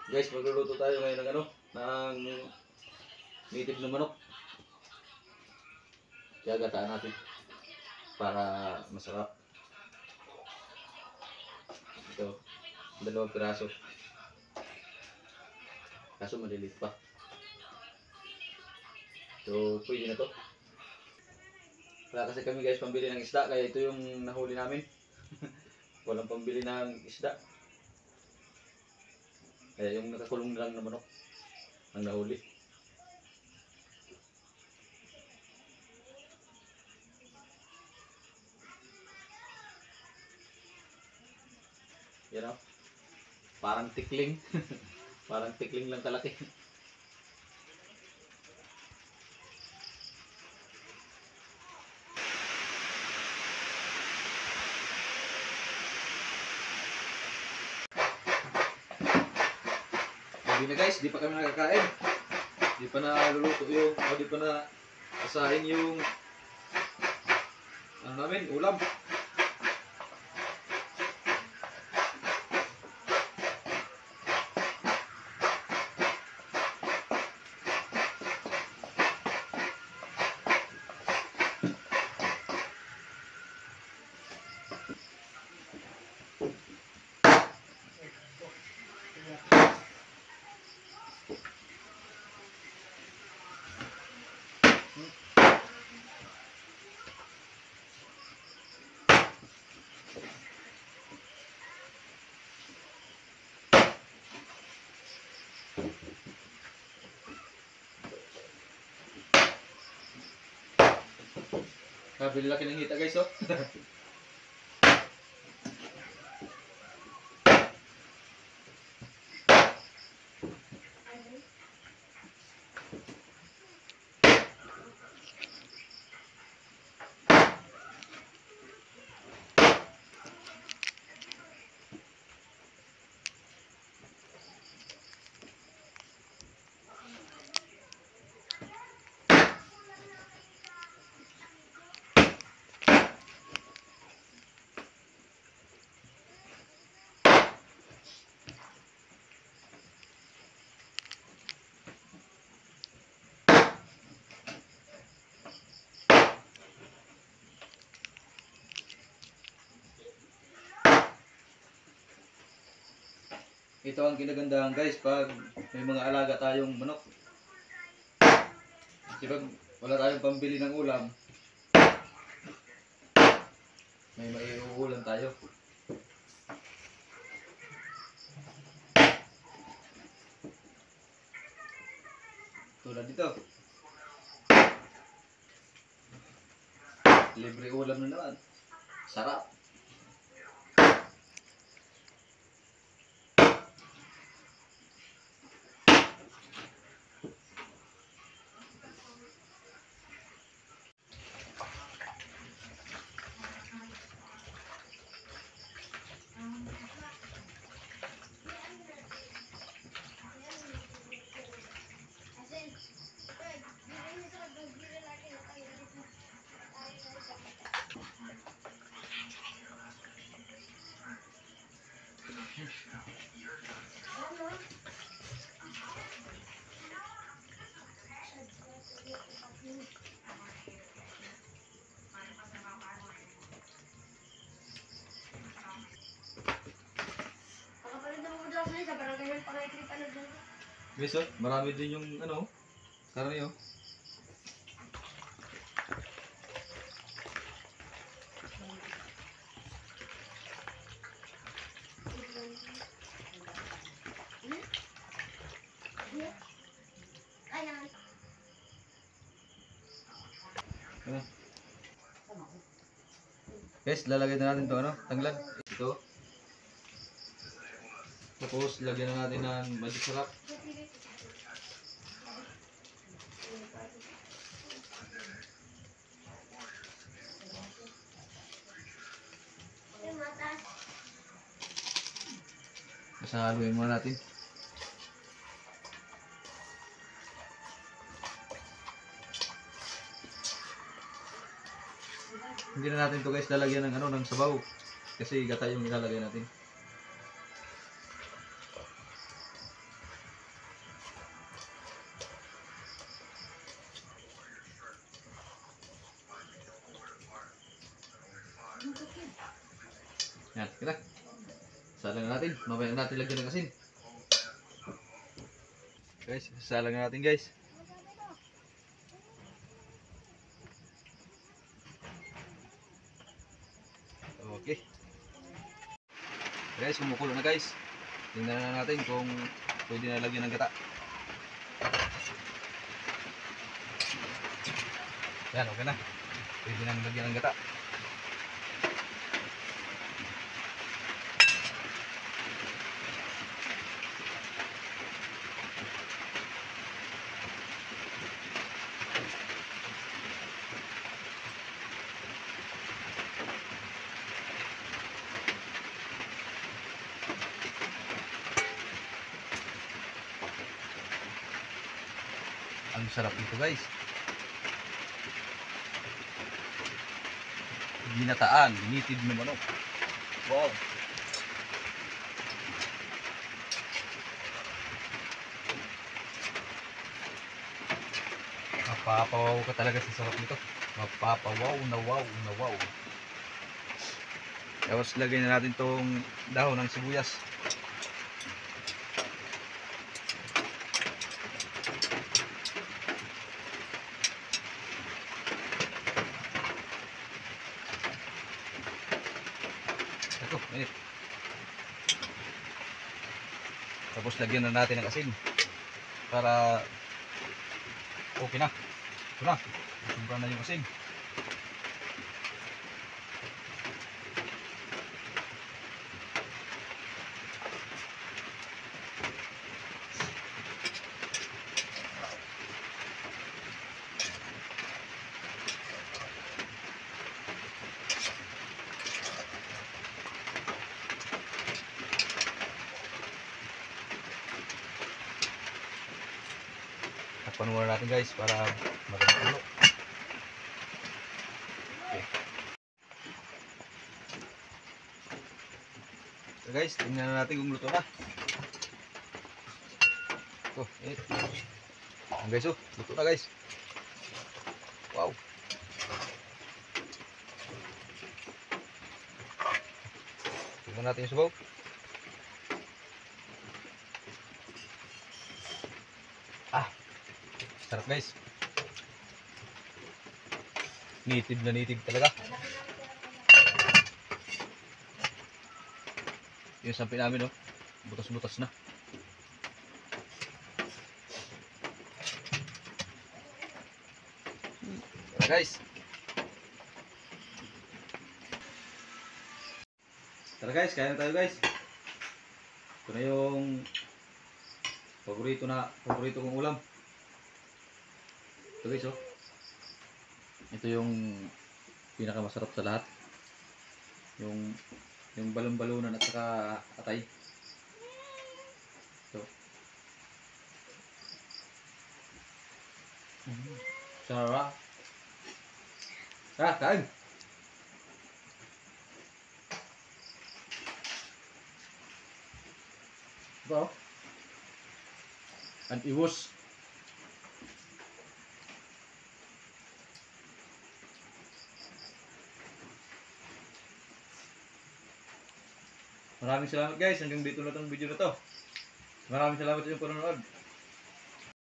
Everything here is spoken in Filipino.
Guys, magluluto tayo ngayon ng ng native na manok. Kaya gataan natin para masarap. Ito, 2 piraso. Kaso maliliit pa. So, pwede na to. Wala kasi kami guys pambili ng isda, kaya ito yung nahuli namin. Walang pambili ng isda. Kaya yung nakakulong lang na manok ang nahuli. Yan o. Parang tikling. Parang tikling lang kalaki. Hindi na guys, di pa kami nakakain. Di pa na luluto yung, o di pa na asahin yung namin, ulam. Kabili laki ng hita guys oh. Ito ang kinagandahan guys pag may mga alaga tayong manok. Kasi pag wala tayong pambili ng ulam, may maiuulam tayo. Tulad dito. Libre ulam na naman. Sarap. Guys, oh, marami din yung karne oh. Guys, lalagay na natin to tanglad. Ito. Tapos lagyan na natin ng magic sarap. Haluin muna natin. Hindi na natin to guys lalagyan ng ng sabaw kasi gata yung ilalagay natin. Kaya salang na natin. Mamaya na natin lagyan ng asin. Guys, salang na natin guys. Okay. Guys, kumukulo na guys. Tingnan na natin kung pwede na lagyan ng gata. Yan, okay na. Pwede na lagyan ng gata. Ang sarap ito guys. Ginataan, ginitid na manok. Wow. Mapapawaw ka talaga sa sarap nito. Mapapawaw na wow na wow. Tapos lagay na natin tong dahon ng sibuyas. Ito, init. Tapos lagyan na natin ng asin para okay na. Ito na. Sobra na yung asin. Takpan muna natin guys para maganda. Okay. So guys, tingnan na natin kung luto na. Ito, guys, luto na guys. Wow. Tingnan natin yung sabaw. Sarap guys. Nitid na nitid talaga. Yung sampi namin, butas-butas na. Tara guys. Tara guys, kain na tayo guys. Ito na yung paborito kong ulam. Ito guys, ito yung pinakamasarap sa lahat. Yung balon-balunan at saka atay. Ito. Sarap. Kain. Ito. An iwas. Maraming salamat guys, hanggang dito na itong video na to. Maraming salamat sa inyong panonood.